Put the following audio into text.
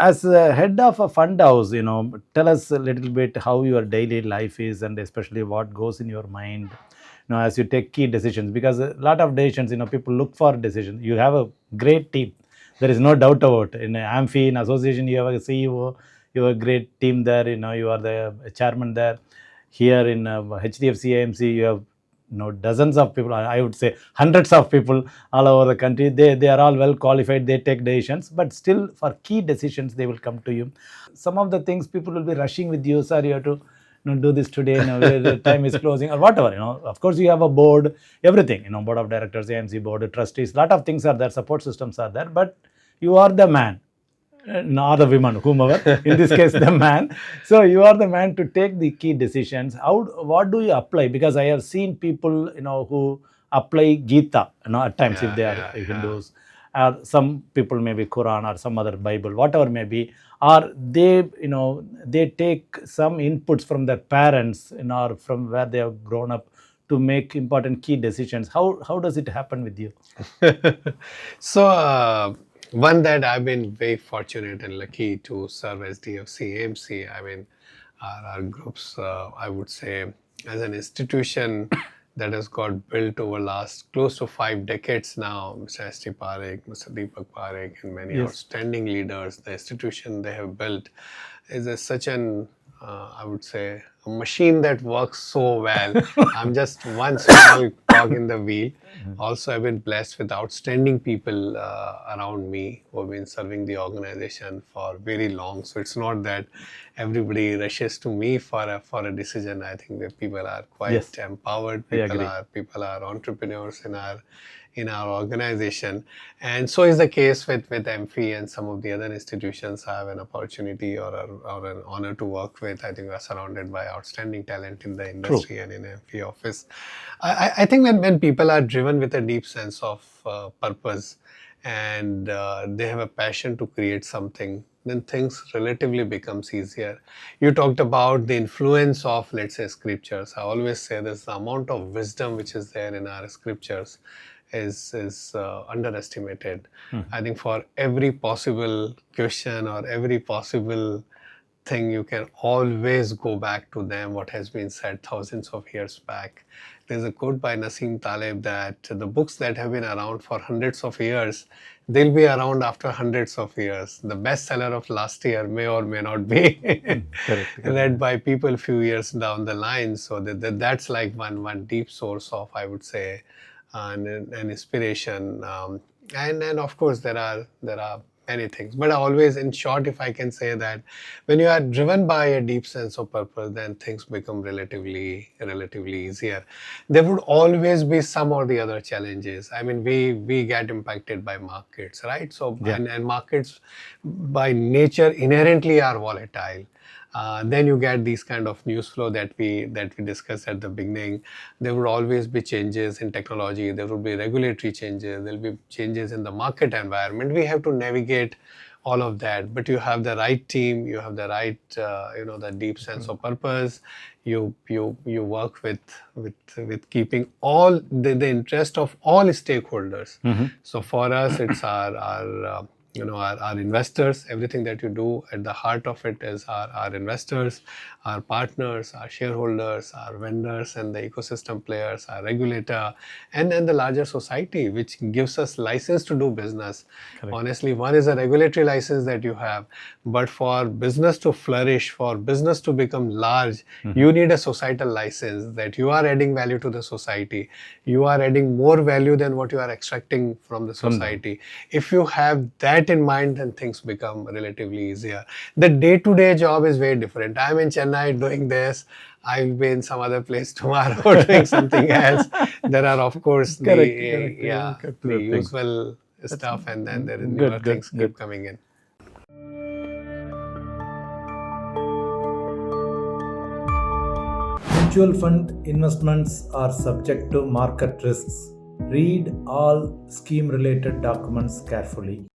as a head of a fund house, tell us a little bit how your daily life is, and especially what goes in your mind, as you take key decisions. Because a lot of decisions, people look for decisions. You have a great team. There is no doubt about it. In AMC, in association, you have a CEO, you have a great team there. You are the chairman there. Here in HDFC AMC, you have dozens of people. I would say hundreds of people all over the country. They are all well qualified. They take decisions, but still for key decisions they will come to you. Some of the things people will be rushing with you, sir, you have to do this today, the time is closing or whatever. Of course you have a board, everything, board of directors, AMC board, trustees, lot of things are there, support systems are there, but you are the man, not the woman, whomever, in this case the man. So you are the man to take the key decisions. What do you apply? Because I have seen people who apply Gita at times, if they are Hindus, or some people maybe Quran or some other Bible, whatever may be, or they take some inputs from their parents or from where they have grown up to make important key decisions. How does it happen with you? So one that I've been very fortunate and lucky to serve as HDFC AMC. I mean, our groups, I would say, as an institution that has got built over last close to 5 decades now. Mr. S.T. Parekh, Mr. Deepak Parekh, and many outstanding leaders. The institution they have built is such an, I would say, a machine that works so well. I'm just one small cog in the wheel. Also, I've been blessed with outstanding people around me who have been serving the organization for very long. So it's not that everybody rushes to me for a decision. I think that people are quite empowered. People are entrepreneurs in our organization, and so is the case with MP and some of the other institutions I have an opportunity or an honor to work with. I think we are surrounded by outstanding talent in the industry and in MP office. I think when people are driven with a deep sense of purpose and they have a passion to create something, then things relatively becomes easier. You talked about the influence of, let's say, scriptures. I always say this, the amount of wisdom which is there in our scriptures is underestimated. I think for every possible question or every possible thing, you can always go back to them, what has been said thousands of years back. There's a quote by Nassim Taleb that the books that have been around for hundreds of years, they'll be around after hundreds of years. The bestseller of last year may or may not be read by people few years down the line. So that's like one deep source of, I would say, an inspiration. And of course there are many things, but always, in short, if I can say that when you are driven by a deep sense of purpose, then things become relatively easier. There would always be some or the other challenges. I mean, we get impacted by markets, right? So and markets by nature inherently are volatile. Then you get these kind of news flow that we discussed at the beginning. There will always be changes in technology. There will be regulatory changes. There will be changes in the market environment. We have to navigate all of that. But you have the right team. You have the right, the deep sense of purpose. You work with keeping all the interest of all stakeholders. So for us, it's our investors. Everything that you do, at the heart of it is our investors, our partners, our shareholders, our vendors, and the ecosystem players, our regulator, and then the larger society, which gives us license to do business. Correct. Honestly, one is a regulatory license that you have, but for business to flourish, for business to become large, you need a societal license that you are adding value to the society. You are adding more value than what you are extracting from the society. If you have that in mind, then things become relatively easier. The day-to-day job is very different. I'm in Chennai doing this. I'll be in some other place tomorrow doing something else. There are, of course, the usual stuff, and then there is newer things keep coming in. Mutual fund investments are subject to market risks. Read all scheme-related documents carefully.